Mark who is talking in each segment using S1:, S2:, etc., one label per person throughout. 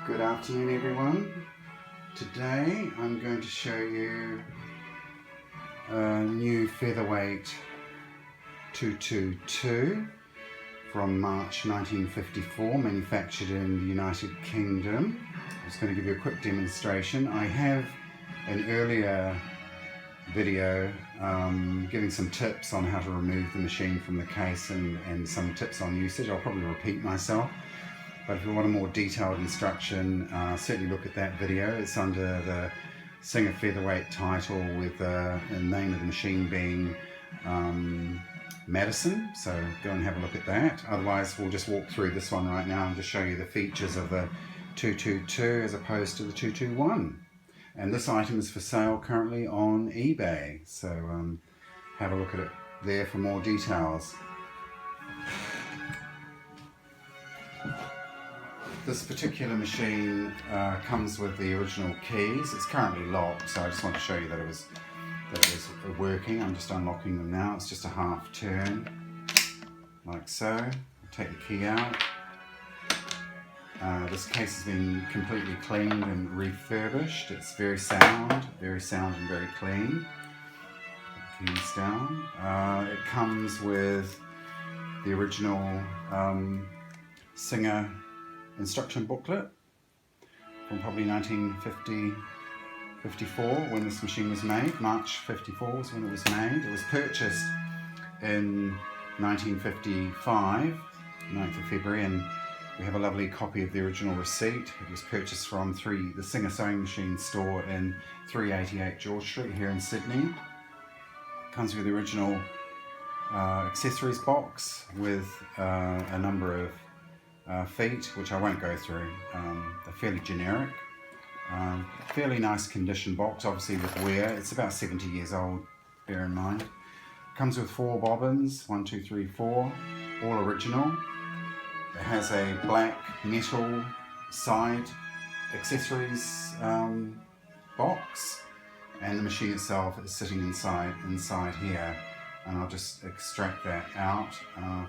S1: Good afternoon everyone. Today I'm going to show you a new Featherweight 222 from March 1954, manufactured in the United Kingdom. I'm just going to give you a quick demonstration. I have an earlier video giving some tips on how to remove the machine from the case and some tips on usage. I'll probably repeat myself. But if you want a more detailed instruction, certainly look at that video. It's under the Singer Featherweight title with the name of the machine being Maddison. So go and have a look at that. Otherwise, we'll just walk through this one right now and just show you the features of the 222 as opposed to the 221. And this item is for sale currently on eBay. So have a look at it there for more details. This particular machine comes with the original keys. It's currently locked, so I just want to show you that it was working. I'm just unlocking them now. It's just a half turn, like so. Take the key out. This case has been completely cleaned and refurbished. It's very sound and very clean. Put the keys down. It comes with the original Singer instruction booklet from probably 1954 when this machine was made. March 54 was when it was made. It was purchased in 1955, 9th of February, and we have a lovely copy of the original receipt. It was purchased from the Singer Sewing Machine store in 388 George Street here in Sydney. It comes with the original accessories box with a number of feet, which I won't go through. They're fairly generic. Fairly nice condition box, obviously with wear. It's about 70 years old, bear in mind. Comes with 4 bobbins, 1, 2, 3, 4, all original. It has a black metal side accessories box, and the machine itself is sitting inside here. And I'll just extract that out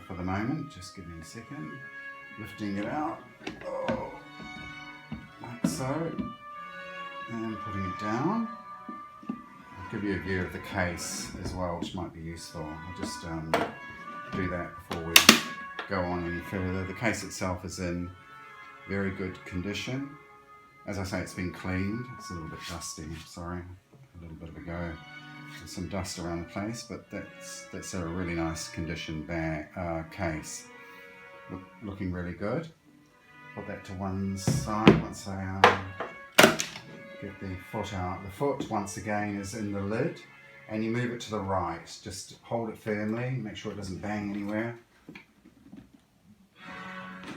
S1: for the moment. Just give me a second. Lifting it out, like so, and putting it down. I'll give you a view of the case as well, which might be useful. I'll just do that before we go on any further. The case itself is in very good condition. As I say, it's been cleaned. It's a little bit dusty, sorry, a little bit of a go. There's some dust around the place, but that's a really nice condition case. Looking really good. Put that to one side once I get the foot out. The foot, once again, is in the lid, and you move it to the right. Just hold it firmly, make sure it doesn't bang anywhere.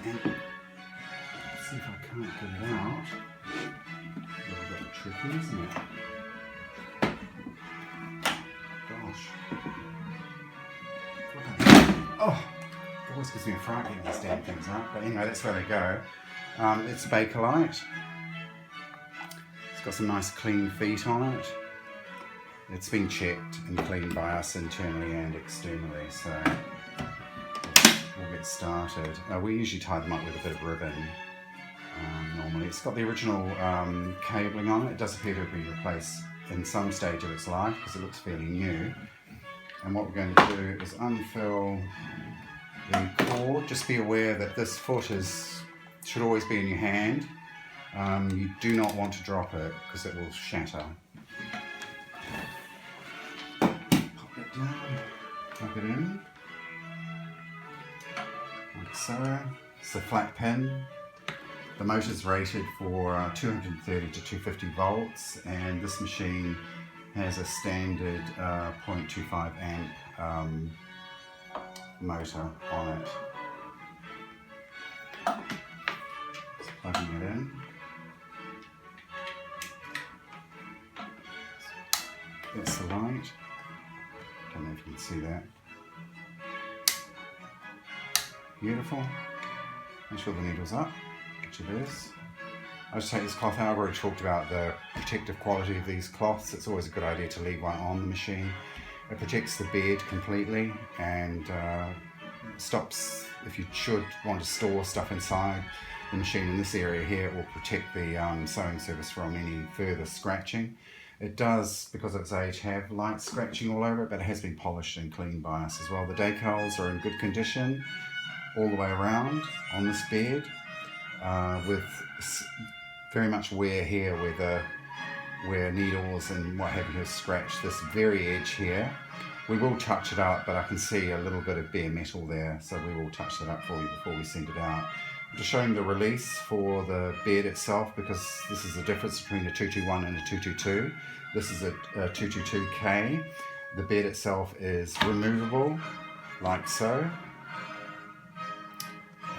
S1: And let's see if I can't get it out. A little bit tricky, isn't it? Gosh. Oh! It always gives me a fright getting these damn things up, but anyway, that's where they go. It's Bakelite. It's got some nice clean feet on it. It's been checked and cleaned by us internally and externally, so we'll get started. We usually tie them up with a bit of ribbon normally. It's got the original cabling on it. It does appear to have been replaced in some stage of its life because it looks fairly new. And what we're going to do is unfill the cord. Just be aware that this foot should always be in your hand. You do not want to drop it because it will shatter. Pop it down, plug it in, like so. It's a flat pin. The motor's rated for 230 to 250 volts, and this machine has a standard 0.25 amp motor on it. Just plugging it in. That's the light. Don't know if you can see that. Beautiful. Make sure the needle's up, which it is. I'll just take this cloth out. I've already talked about the protective quality of these cloths. It's always a good idea to leave one on the machine. It protects the bed completely and stops, if you should want to store stuff inside, the machine in this area here. It will protect the sewing surface from any further scratching. It does, because of its age, have light scratching all over it, but it has been polished and cleaned by us as well. The decals are in good condition all the way around on this bed, with very much wear here where needles and what have you have scratched this very edge here. We will touch it up, but I can see a little bit of bare metal there, so we will touch that up for you before we send it out. I'm just showing the release for the bed itself, because this is the difference between a 221 and a 222. This is a 222K. The bed itself is removable, like so.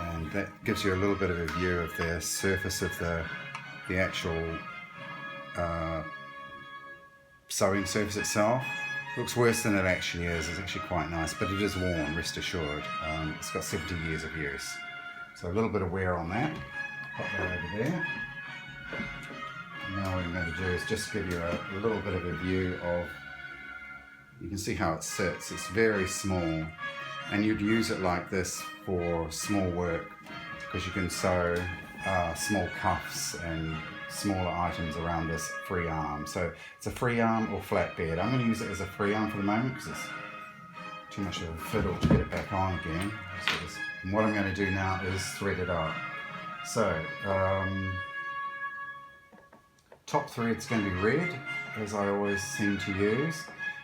S1: And that gives you a little bit of a view of the surface of the actual sewing surface itself. Looks worse than it actually is. It's actually quite nice, but it is worn, rest assured. It's got 70 years of use. So a little bit of wear on that. Pop that over there. Now what I'm going to do is just give you a little bit of a view of, you can see how it sits. It's very small, and you'd use it like this for small work, because you can sew small cuffs and smaller items around this free arm. So it's a free arm or flat bed. I'm going to use it as a free arm for the moment because it's too much of a fiddle to get it back on again. And what I'm going to do now is thread it up. So top thread's going to be red, as I always seem to use,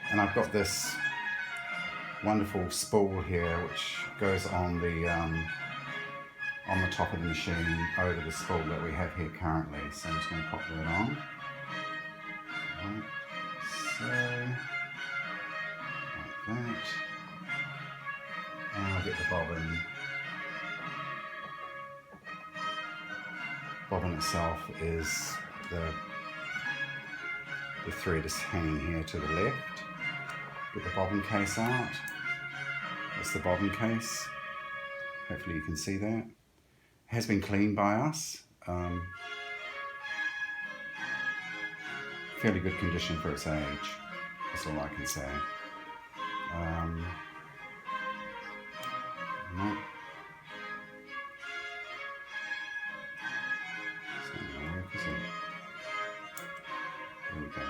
S1: and I've got this wonderful spool here which goes on the top of the machine over the spool that we have here currently. So I'm just going to pop that on. Right. So, like that. And I'll get the bobbin. Bobbin itself is the thread is hanging here to the left. Get the bobbin case out. That's the bobbin case. Hopefully you can see that. Has been cleaned by us. Fairly good condition for its age. That's all I can say. No. There we go.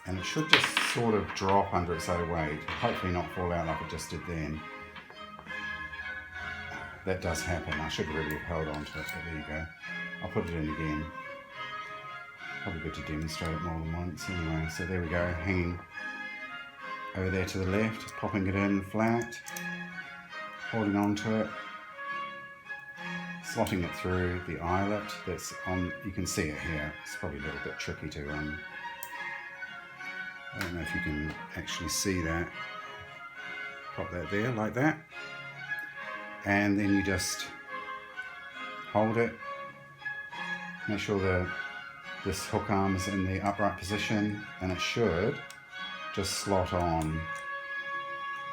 S1: And it should just sort of drop under its own weight. Hopefully not fall out like it just did then. That does happen. I should really have held on to it, but there you go. I'll put it in again. Probably good to demonstrate it more than once anyway. So there we go, hanging over there to the left, popping it in flat, holding on to it, slotting it through the eyelet that's on. You can see it here. It's probably a little bit tricky to I don't know if you can actually see that. Pop that there like that. And then you just hold it, make sure this hook arm is in the upright position, and it should just slot on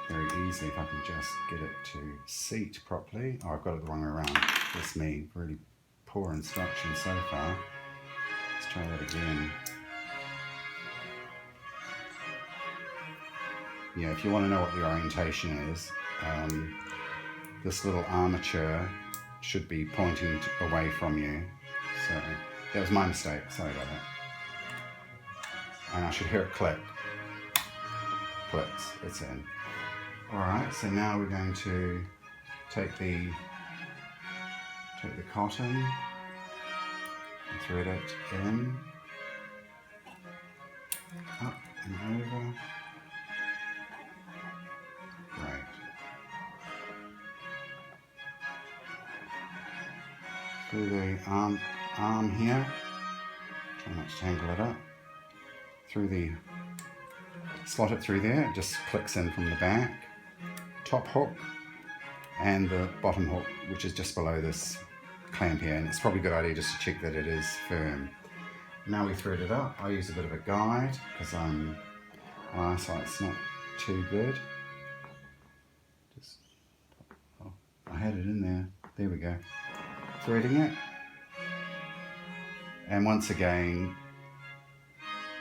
S1: very easily if I can just get it to seat properly. Oh, I've got it the wrong way around. That's me, really poor instructions so far. Let's try that again. Yeah, if you want to know what the orientation is, this little armature should be pointing away from you. So that was my mistake, sorry about that. And I should hear it click. Clicks, it's in. Alright, so now we're going to take the cotton and thread it in, up and over. Great. Through the arm here, try not to tangle it up, slot it through there, it just clicks in from the back, top hook and the bottom hook, which is just below this clamp here, and it's probably a good idea just to check that it is firm. Now we thread it up. I use a bit of a guide because my eyesight's not too good. I had it in there, there we go. Threading it, and once again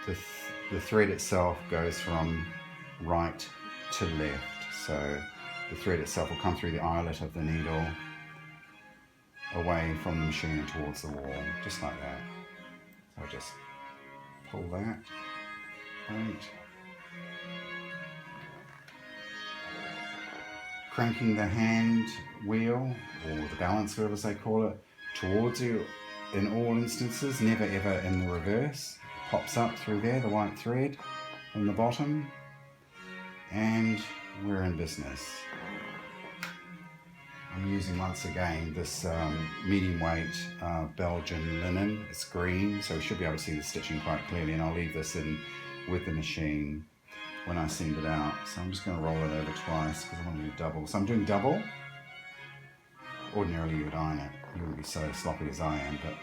S1: the thread itself goes from right to left, so the thread itself will come through the eyelet of the needle away from the machine and towards the wall, just like that. So I'll just pull that out. Cranking the hand wheel, or the balance wheel as they call it, towards you in all instances, never ever in the reverse. It pops up through there, the white thread from the bottom, and we're in business. I'm using once again this medium weight Belgian linen. It's green, so we should be able to see the stitching quite clearly, and I'll leave this in with the machine when I send it out. So I'm just going to roll it over twice because I want to do double. So I'm doing double. Ordinarily you would iron it. You wouldn't be so sloppy as I am, but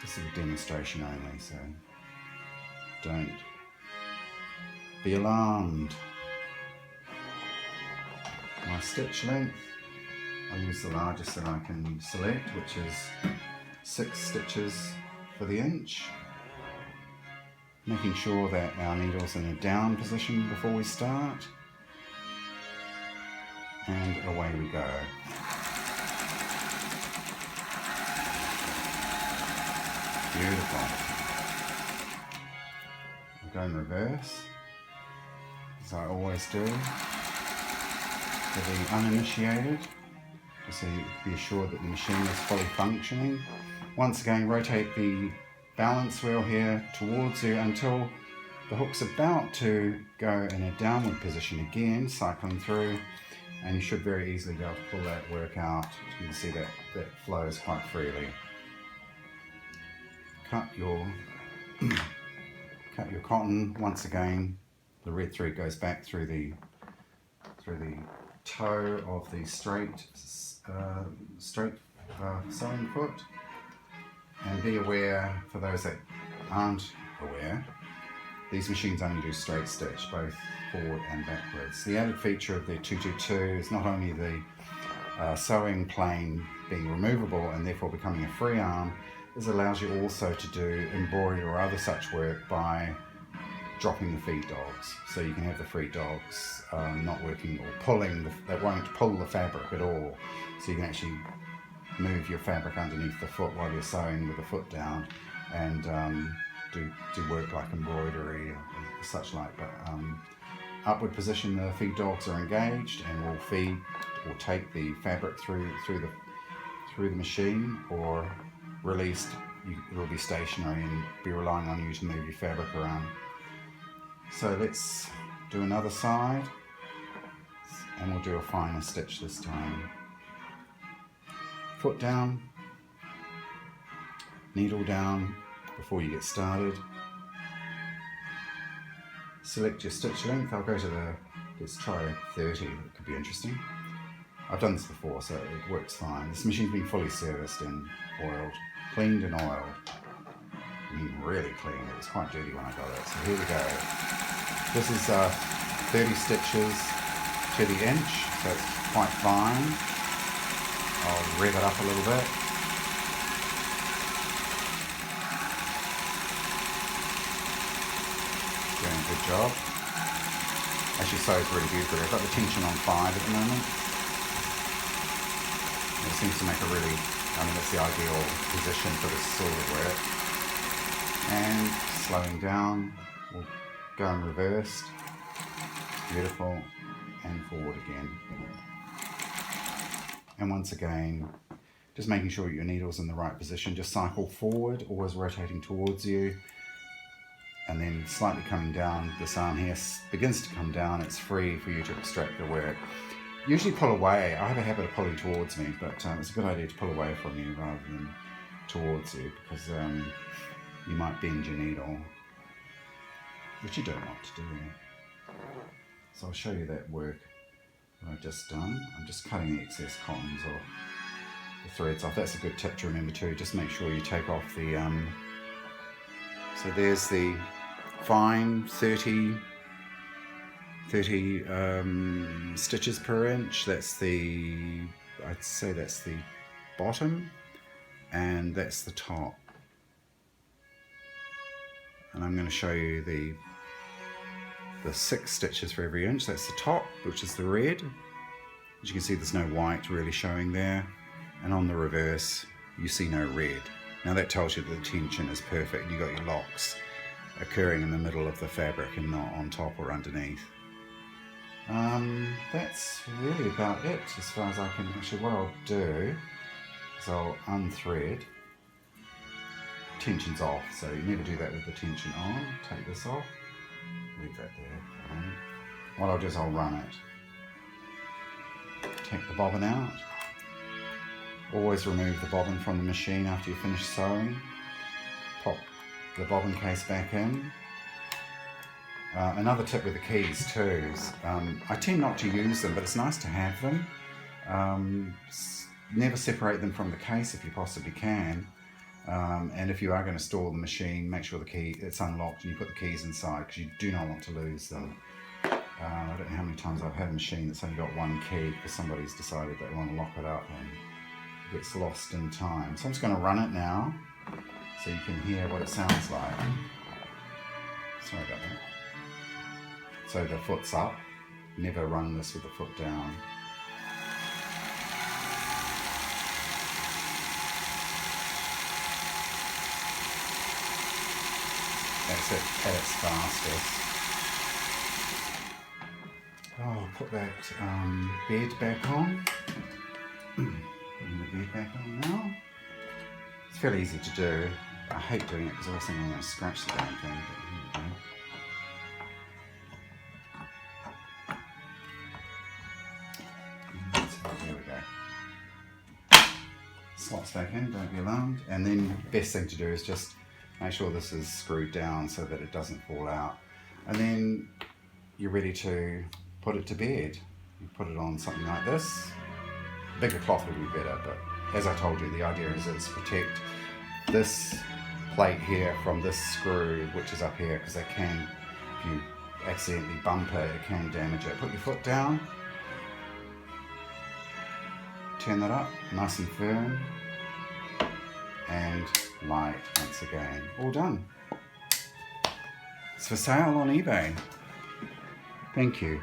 S1: this is a demonstration only, so don't be alarmed. My stitch length, I'll use the largest that I can select, which is 6 stitches for the inch. Making sure that our needle's in a down position before we start. And away we go. Beautiful. I'll go in reverse, as I always do. For the uninitiated, just so you be assured that the machine is fully functioning. Once again, rotate the balance wheel here towards you until the hook's about to go in a downward position again, cycling through, and you should very easily be able to pull that work out. You can see that that flows quite freely. Cut your cotton. Once again, the red thread goes back through the toe of the straight sewing foot. And be aware, for those that aren't aware, these machines only do straight stitch, both forward and backwards. The added feature of the 222 is not only the sewing plane being removable and therefore becoming a free arm, it allows you also to do embroidery or other such work by dropping the feed dogs. So you can have the feed dogs not working or pulling, they won't pull the fabric at all. So you can actually move your fabric underneath the foot while you're sewing with the foot down, and do work like embroidery or such like. But upward position, the feed dogs are engaged and will feed or take the fabric through the machine, or released, it will be stationary and be relying on you to move your fabric around. So let's do another side, and we'll do a finer stitch this time. Foot down, needle down before you get started. Select your stitch length. I'll go to let's try 30, it could be interesting. I've done this before, so it works fine. This machine's been fully serviced and oiled, cleaned and oiled. I mean, really clean. It was quite dirty when I got it. So here we go. This is 30 stitches to the inch, so it's quite fine. I'll rev it up a little bit. Doing a good job. Actually sews really beautifully. I've got the tension on 5 at the moment. It seems to make a really, that's the ideal position for this sort of work. And slowing down, we'll go in reversed. Beautiful. And forward again. And once again, just making sure your needle's in the right position. Just cycle forward, always rotating towards you. And then slightly coming down. This arm here begins to come down. It's free for you to extract the work. Usually pull away. I have a habit of pulling towards me, but it's a good idea to pull away from you rather than towards you, because you might bend your needle, which you don't want to do. So I'll show you that work that I've just done. I'm just cutting the excess cottons or the threads off. That's a good tip to remember too. Just make sure you take off the so there's the fine 30 stitches per inch. That's I'd say that's the bottom, and that's the top. And I'm going to show you the 6 stitches for every inch. That's the top, which is the red. As you can see, there's no white really showing there. and on the reverse you see no red. Now that tells you that the tension is perfect. You got your locks occurring in the middle of the fabric and not on top or underneath. That's really about it as far as I can. Actually, what I'll do is I'll unthread. Tension's off, so you never do that with the tension on. Take this off, leave that there. Okay. What I'll do is I'll run it. Take the bobbin out. Always remove the bobbin from the machine after you finish sewing. Pop the bobbin case back in. Another tip with the keys too is, I tend not to use them, but it's nice to have them. Never separate them from the case if you possibly can. And if you are going to store the machine, make sure the key, it's unlocked and you put the keys inside, because you do not want to lose them. I don't know how many times I've had a machine that's only got one key because somebody's decided they want to lock it up and it gets lost in time. So I'm just going to run it now so you can hear what it sounds like. Sorry about that. So the foot's up. Never run this with the foot down. That's it at its fastest. Oh, put that bed back on. Putting the bed back on now. It's fairly easy to do. I hate doing it because I always think I'm going to scratch the damn thing, but here we go. There we go. Slots back in, don't be alarmed. And then the best thing to do is just make sure this is screwed down so that it doesn't fall out. And then you're ready to put it to bed. You put it on something like this. Bigger cloth would be better, but as I told you, the idea is to protect this plate here from this screw, which is up here, because it can, if you accidentally bump it, it can damage it. Put your foot down. Turn that up, nice and firm, and light once again. All done. It's for sale on eBay. Thank you.